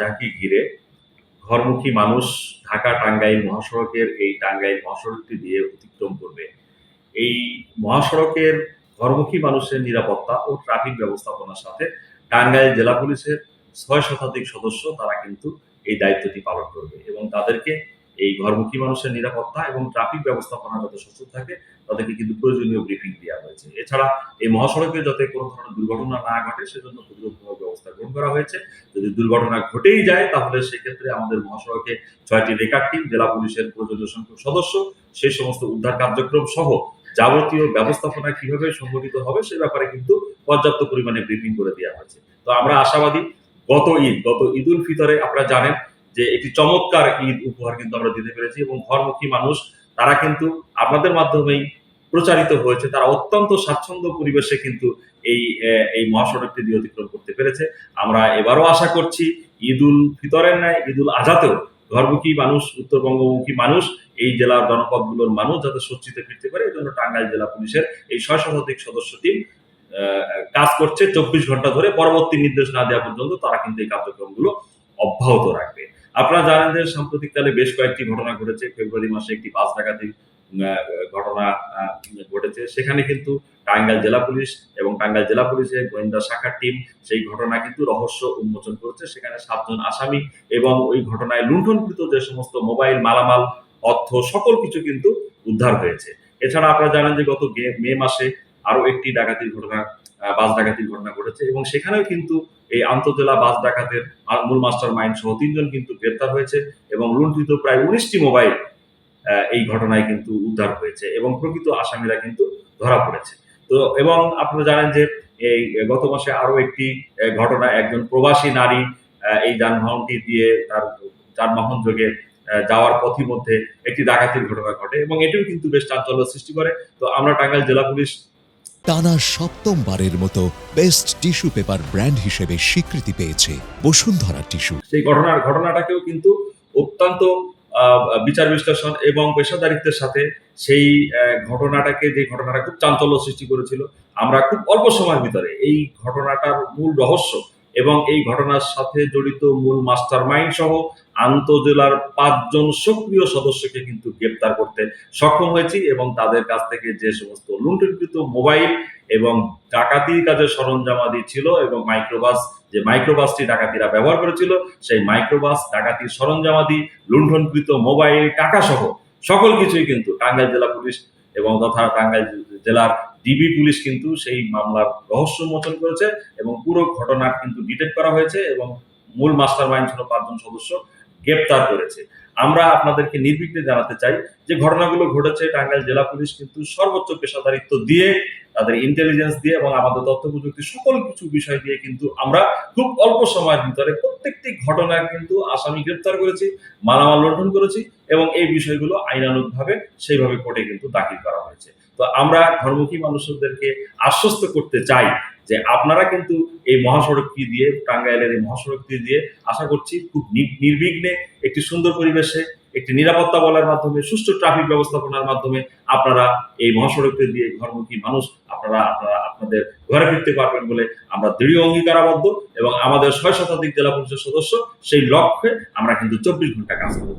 যাকে ঘিরে ঘরমুখী মানুষ ঢাকা টাঙ্গাইল মহাসড়কের এই টাঙ্গাইল মহাসড়কটি দিয়ে অতিক্রম করবে। এই মহাসড়কের ঘরমুখী মানুষের নিরাপত্তা ও ট্রাফিক ব্যবস্থাপনার সাথে টাঙ্গাইল জেলা পুলিশের ৬ শতাধিক সদস্য তারা কিন্তু এই দায়িত্বটি পালন করবে এবং তাদেরকে এই ঘরমুখী মানুষের নিরাপত্তা এবং ট্রাফিক ব্যবস্থাপনা যাতে সচল থাকে তাদেরকে কিন্তু প্রয়োজনীয় ব্রিফিং দেওয়া হয়েছে। এছাড়া এই মহাসড়কে যাতে কোনো ধরনের দুর্ঘটনা না ঘটে সেজন্য প্রতিরোধমূলক ব্যবস্থা গ্রহণ করা হয়েছে। যদি দুর্ঘটনা ঘটেই যায় তাহলে সেক্ষেত্রে আমাদের মহাসড়কে ৬টি রেকার টিম, জেলা পুলিশের প্রয়োজনীয় সংখ্যক সদস্য, সেই সমস্ত উদ্ধার কার্যক্রম সহ যাবতীয় ব্যবস্থাপনা কিভাবে সংগঠিত হবে সে ব্যাপারে কিন্তু পর্যাপ্ত পরিমাণে ব্রিফিং করে দেওয়া হয়েছে। তো আমরা আশাবাদী গত ঈদ উল ফিতরে আপনারা জানেন যে একটি চমৎকার ঈদ উপহার কিন্তু আমরা দিতে পেরেছি এবং ঘরমুখী মানুষ তারা কিন্তু আপনাদের মাধ্যমেই প্রচারিত হয়েছে। তারা অত্যন্ত স্বাচ্ছন্দ্য পরিবেশে কিন্তু এই মহাসড়কটি দিয়ে অতিক্রম করতে পেরেছে। আমরা এবারও আশা করছি ঈদ উল ফিতরের ন্যায় ঈদ উল আজহাতেও ঘরমুখী মানুষ, উত্তরবঙ্গমুখী মানুষ, এই জেলার জনপদগুলোর মানুষ যাতে স্বস্তিতে ফিরতে পারে এজন্য টাঙ্গাইল জেলা পুলিশের এই ৬ শতাধিক সদস্য টিম কাজ করছে ২৪ ঘন্টা ধরে। পরবর্তী নির্দেশ না দেওয়া পর্যন্ত তারা কিন্তু এই কার্যক্রমগুলো অব্যাহত রাখবে। আপনারা জানেন যে সাম্প্রতিককালে বেশ কয়েকটি ঘটনা ঘটেছে। ফেব্রুয়ারি মাসে একটি বাস ডাকাতির ঘটনা ঘটেছে। সেখানে কিন্তু টাঙ্গাইল জেলা পুলিশ এবং টাঙ্গাইল জেলা পুলিশের গোয়েন্দা শাখার টিম সেই ঘটনা কিন্তু রহস্য উন্মোচন করেছে। সেখানে ৭ জন আসামি এবং ওই ঘটনায় লুণ্ঠনকৃত যে সমস্ত মোবাইল, মালামাল, অর্থ সকল কিছু কিন্তু উদ্ধার হয়েছে। এছাড়া আপনারা জানেন যে গত মে মাসে আরো একটি বাস ডাকাতির ঘটনা ঘটেছে এবং সেখানেও কিন্তু এই আন্তঃজেলা বাস ডাকাতের মূল মাস্টার মাইন্ড সহ ৩ জন কিন্তু গ্রেপ্তার হয়েছে এবং লুণ্ঠিত প্রায় ১৯টি মোবাইল এই ঘটনায় কিন্তু উদ্ধার হয়েছে এবং প্রকৃত আসামিরা কিন্তু ধরা পড়েছে। তো এবং আপনারা জানেন যে এই গত মাসে আরো একটি ঘটনা, একজন প্রবাসী নারী এই যানবাহনটি দিয়ে তার যানবাহন যোগে যাওয়ার পথিমধ্যে একটি ডাকাতির ঘটনা ঘটে এবং এটিও কিন্তু বেশ চাঞ্চল্য সৃষ্টি করে। তো আমরা টাঙ্গাইল জেলা পুলিশ টানা ৭ম বারের মতো বেস্ট টিস্যু পেপার ব্র্যান্ড হিসেবে স্বীকৃতি পেয়েছে বসুন্ধরা টিস্যু। সেই ঘটনাটাকেও কিন্তু অত্যন্ত বিচার বিশ্লেষণ এবং পেশাদারিত্বের সাথে সেই ঘটনাটা খুব চাঞ্চল্য সৃষ্টি করেছিল। আমরা খুব অল্প সময়ের ভিতরে এই ঘটনাটার মূল রহস্য এবং এই ঘটনার সাথে জড়িত মূল মাস্টার মাইন্ড সহ আন্তঃজেলার ৫ জন সক্রিয় সদস্যকে কিন্তু গ্রেপ্তার করতে সক্ষম হয়েছি এবং তাদের কাছ থেকে যে সমস্ত লুণ্ঠনকৃত মোবাইল এবং ডাকাতির কাজে সরঞ্জামাদি ছিল এবং মাইক্রোবাসটি ডাকাতিরা ব্যবহার করেছিল, সেই মাইক্রোবাস, ডাকাতির সরঞ্জামাদি, লুণ্ঠনকৃত মোবাইল, টাকা সহ সকল কিছুই কিন্তু টাঙ্গাইল জেলা পুলিশ এবং তথা টাঙ্গাইল জেলার ডিবি পুলিশ কিন্তু সেই মামলার রহস্য উন্মোচন করেছে এবং পুরো ঘটনা কিন্তু ডিটেক্ট করা হয়েছে এবং মূল মাস্টার মাইন্ড ছিল ৫ জন সদস্য গ্রেপ্তার করেছে। আমরা আপনাদেরকে নির্বিঘ্নে জানাতে চাই যে ঘটনাগুলো ঘটেছে টাঙ্গাইল জেলা পুলিশ কিন্তু সর্বোচ্চ পেশাদারিত্ব দিয়ে, তাদের ইন্টেলিজেন্স দিয়ে এবং আমাদের তথ্য প্রযুক্তি সকল কিছু বিষয় দিয়ে কিন্তু আমরা খুব অল্প সময়ের ভিতরে প্রত্যেকটি ঘটনায় কিন্তু আসামি গ্রেপ্তার করেছি, মালামাল লুণ্ঠন করেছি এবং এই বিষয়গুলো আইনানুগভাবে সেইভাবে কোর্টে কিন্তু দাখিল করা হয়েছে। তো আমরা ঘরমুখী মানুষদেরকে আশ্বস্ত করতে চাই যে আপনারা কিন্তু এই মহাসড়কটি দিয়ে, টাঙ্গাইলের এই মহাসড়কটি দিয়ে আশা করছি খুব নির্বিঘ্নে একটি সুন্দর পরিবেশে, একটি নিরাপত্তা বলয়ের মাধ্যমে, সুষ্ঠু ট্রাফিক ব্যবস্থাপনার মাধ্যমে আপনারা এই মহাসড়কটি দিয়ে ঘরমুখী মানুষ আপনারা আপনাদের ঘরে ফিরতে পারবেন বলে আমরা দৃঢ় অঙ্গীকারাবদ্ধ এবং আমাদের ৬ শতাধিক জেলা পুলিশের সদস্য সেই লক্ষ্যে আমরা কিন্তু ২৪ ঘন্টা কাজ করব।